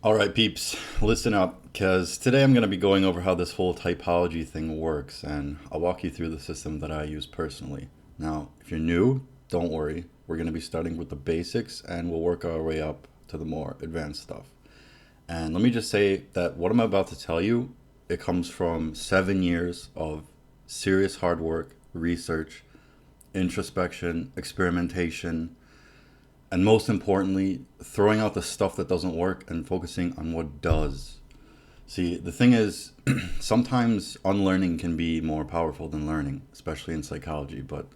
All right, peeps, listen up, because today I'm going to be going over how this whole typology thing works, and I'll walk you through the system that I use personally. Now, if you're new, don't worry. We're going to be starting with the basics, and we'll work our way up to the more advanced stuff. And let me just say that what I'm about to tell you, it comes from 7 years of serious hard work, research, introspection, experimentation, and most importantly, throwing out the stuff that doesn't work and focusing on what does. See, the thing is, sometimes unlearning can be more powerful than learning, especially in psychology. But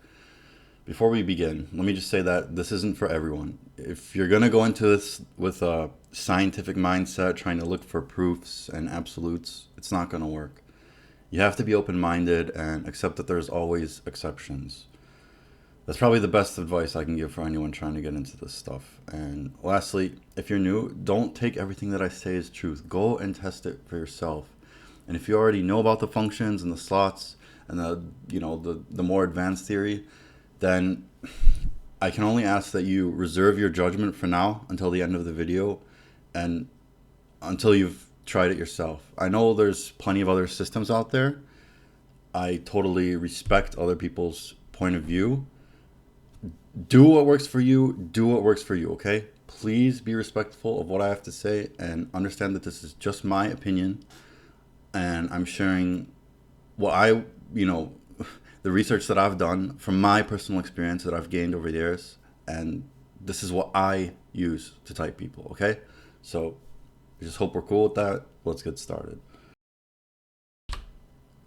before we begin, let me just say that this isn't for everyone. If you're going to go into this with a scientific mindset, trying to look for proofs and absolutes, it's not going to work. You have to be open minded and accept that there's always exceptions. That's probably the best advice I can give for anyone trying to get into this stuff. And lastly, if you're new, don't take everything that I say as truth. Go and test it for yourself. And if you already know about the functions and the slots and the more advanced theory, then I can only ask that you reserve your judgment for now until the end of the video and until you've tried it yourself. I know there's plenty of other systems out there. I totally respect other people's point of view. Do what works for you. Do what works for you, okay? Please be respectful of what I have to say and understand that this is just my opinion. And I'm sharing what the research that I've done from my personal experience that I've gained over the years. And this is what I use to type people, okay? So I just hope we're cool with that. Let's get started.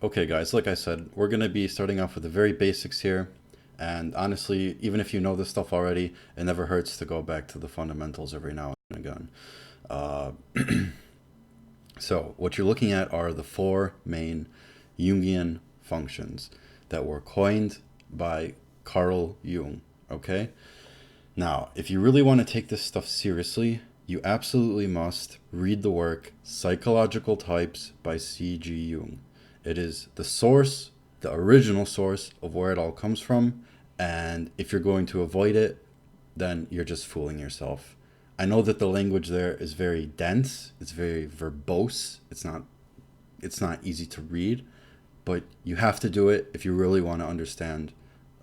Okay, guys, like I said, we're going to be starting off with the very basics here. And honestly, even if you know this stuff already, it never hurts to go back to the fundamentals every now and again. Uh, so what you're looking at are the four main Jungian functions that were coined by Carl Jung, okay? Now, if you really want to take this stuff seriously, you absolutely must read the work Psychological Types by C.G. Jung. It is the source, the original source of where it all comes from. And if you're going to avoid it, then you're just fooling yourself. I know that the language there is very dense. It's very verbose. It's not easy to read, but you have to do it if you really want to understand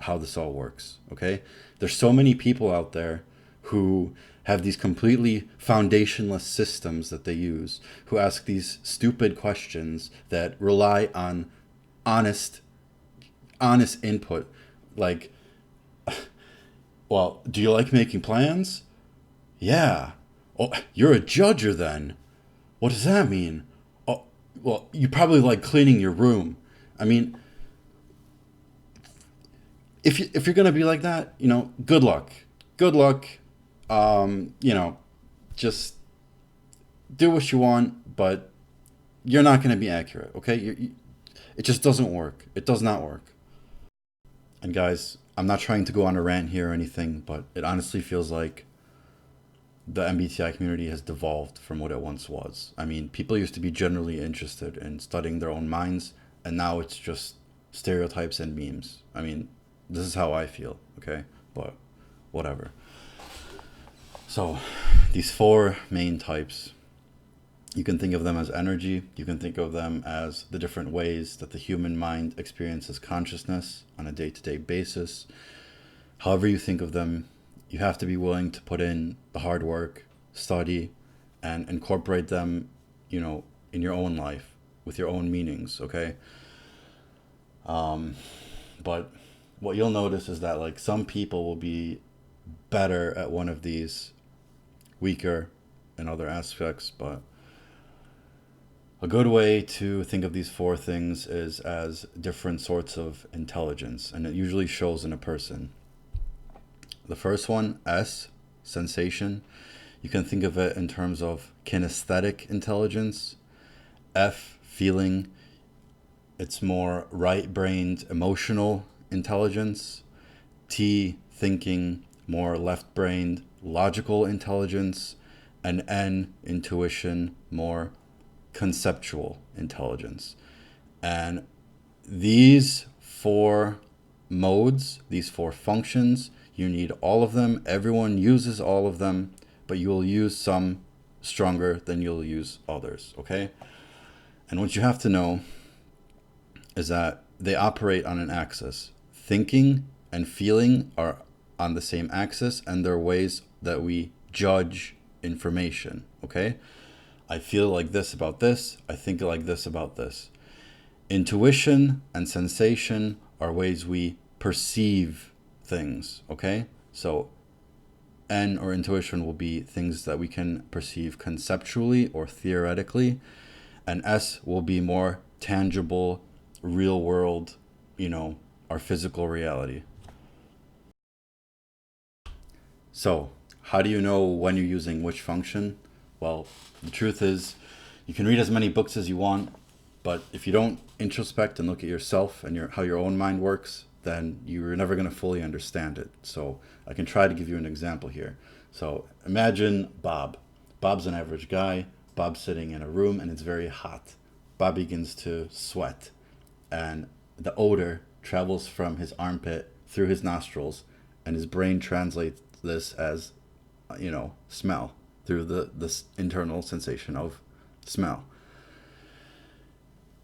how this all works, okay? There's so many people out there who have these completely foundationless systems that they use, who ask these stupid questions that rely on honest input, like, well, do you like making plans? Yeah. Oh, you're a judger then. What does that mean? Oh, well, you probably like cleaning your room. I mean, if you're gonna be like that, good luck. Good luck. Just do what you want, but you're not gonna be accurate. Okay? It just doesn't work. It does not work. And guys, I'm not trying to go on a rant here or anything, but it honestly feels like the MBTI community has devolved from what it once was. I mean, people used to be generally interested in studying their own minds, and now it's just stereotypes and memes. I mean, this is how I feel, okay? But whatever. So, these four main types, you can think of them as energy. You can think of them as the different ways that the human mind experiences consciousness on a day-to-day basis. However you think of them, you have to be willing to put in the hard work, study, and incorporate them, in your own life with your own meanings, okay? But what you'll notice is that, like, some people will be better at one of these, weaker in other aspects, but a good way to think of these four things is as different sorts of intelligence, and it usually shows in a person. The first one, S, sensation, you can think of it in terms of kinesthetic intelligence. F, feeling, it's more right-brained emotional intelligence. T, thinking, more left-brained logical intelligence. And N, intuition, more conceptual intelligence. And these four modes, these four functions, you need all of them. Everyone uses all of them, but you will use some stronger, then you'll use others, okay? And what you have to know is that they operate on an axis. Thinking and feeling are on the same axis, and they're ways that we judge information, okay? I feel like this about this, I think like this about this. Intuition and sensation are ways we perceive things, okay? So N or intuition will be things that we can perceive conceptually or theoretically, and S will be more tangible, real world, our physical reality. So, how do you know when you're using which function? Well, the truth is, you can read as many books as you want, but if you don't introspect and look at yourself and how your own mind works, then you're never going to fully understand it. So I can try to give you an example here. So imagine Bob. Bob's an average guy. Bob's sitting in a room and it's very hot. Bob begins to sweat, and the odor travels from his armpit through his nostrils, and his brain translates this as, smell, through this internal sensation of smell.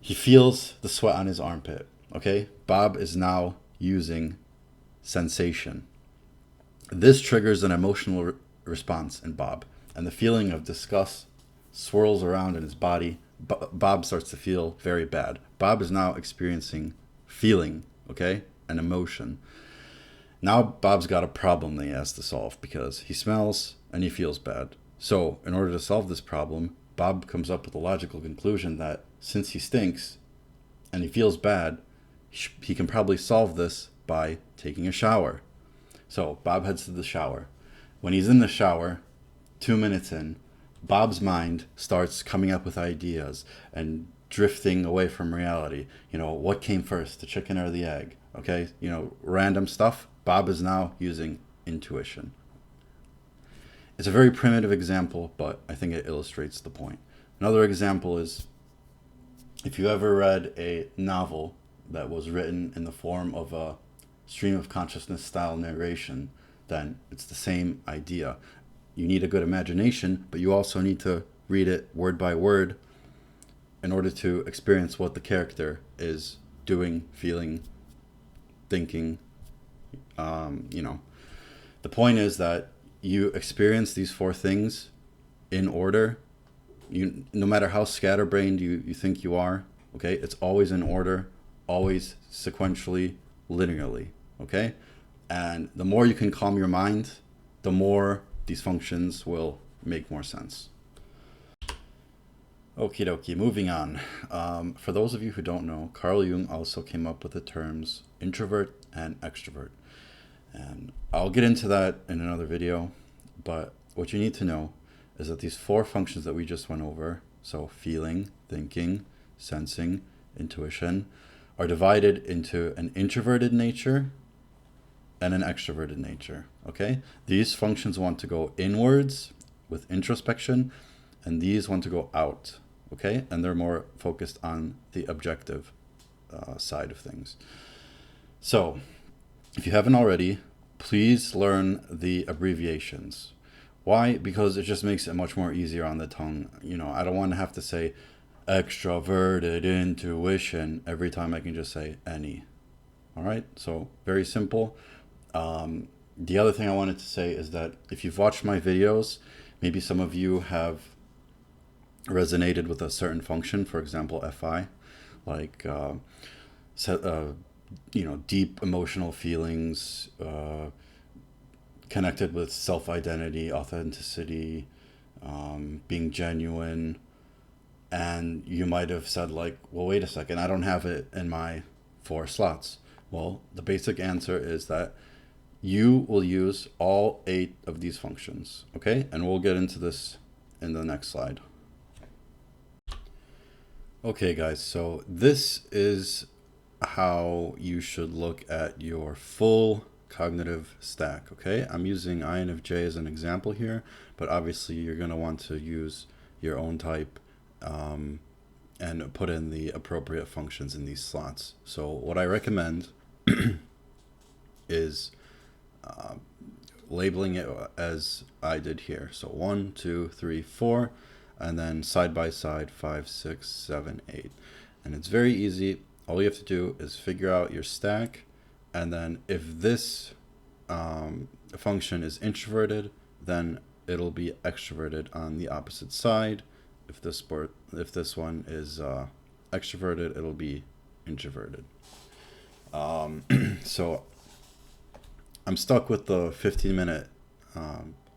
He feels the sweat on his armpit, okay? Bob is now using sensation. This triggers an emotional response in Bob, and the feeling of disgust swirls around in his body. Bob starts to feel very bad. Bob is now experiencing feeling, okay, an emotion. Now Bob's got a problem that he has to solve because he smells and he feels bad. So in order to solve this problem, Bob comes up with a logical conclusion that since he stinks and he feels bad, he can probably solve this by taking a shower. So Bob heads to the shower. When he's in the shower, 2 minutes in, Bob's mind starts coming up with ideas and drifting away from reality. What came first, the chicken or the egg? Okay, random stuff. Bob is now using intuition. It's a very primitive example, but I think it illustrates the point. Another example is if you ever read a novel that was written in the form of a stream of consciousness style narration, then it's the same idea. You need a good imagination, but you also need to read it word by word in order to experience what the character is doing, feeling, thinking. The point is that you experience these four things in order. No matter how scatterbrained you think you are, okay, it's always in order, always sequentially, linearly, okay? And the more you can calm your mind, the more these functions will make more sense. Okie dokie, moving on. For those of you who don't know, Carl Jung also came up with the terms introvert and extrovert. And I'll get into that in another video, but what you need to know is that these four functions that we just went over, so feeling, thinking, sensing, intuition, are divided into an introverted nature and an extroverted nature, okay? These functions want to go inwards with introspection, and these want to go out, okay? And they're more focused on the objective side of things. So, if you haven't already, please learn the abbreviations. Why? Because it just makes it much more easier on the tongue. I don't want to have to say extroverted intuition every time. I can just say any. All right, so very simple. The other thing I wanted to say is that if you've watched my videos, maybe some of you have resonated with a certain function, for example, FI, like deep emotional feelings, connected with self-identity, authenticity, being genuine. And you might have said like, well, wait a second, I don't have it in my 4 slots. Well, the basic answer is that you will use all 8 of these functions, okay? And we'll get into this in the next slide. Okay, guys, so this is how you should look at your full cognitive stack, okay? I'm using INFJ as an example here, but obviously you're going to want to use your own type and put in the appropriate functions in these slots. So what I recommend is labeling it as I did here. So 1, 2, 3, 4, and then side by side 5, 6, 7, 8. And it's very easy. All you have to do is figure out your stack, and then if this function is introverted, then it'll be extroverted on the opposite side. If this one is extroverted, it'll be introverted. So I'm stuck with the 15-minute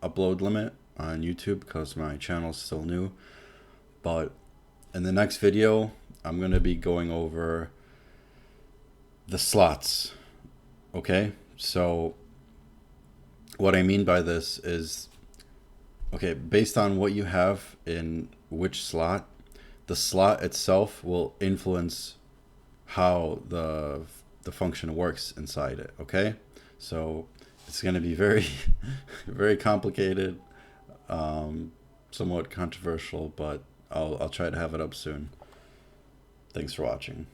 upload limit on YouTube because my channel is still new. But in the next video, I'm going to be going over the slots. Okay, so what I mean by this is, okay, based on what you have in which slot, the slot itself will influence how the function works inside it. Okay, so it's going to be very very complicated, somewhat controversial, but I'll try to have it up soon. Thanks for watching.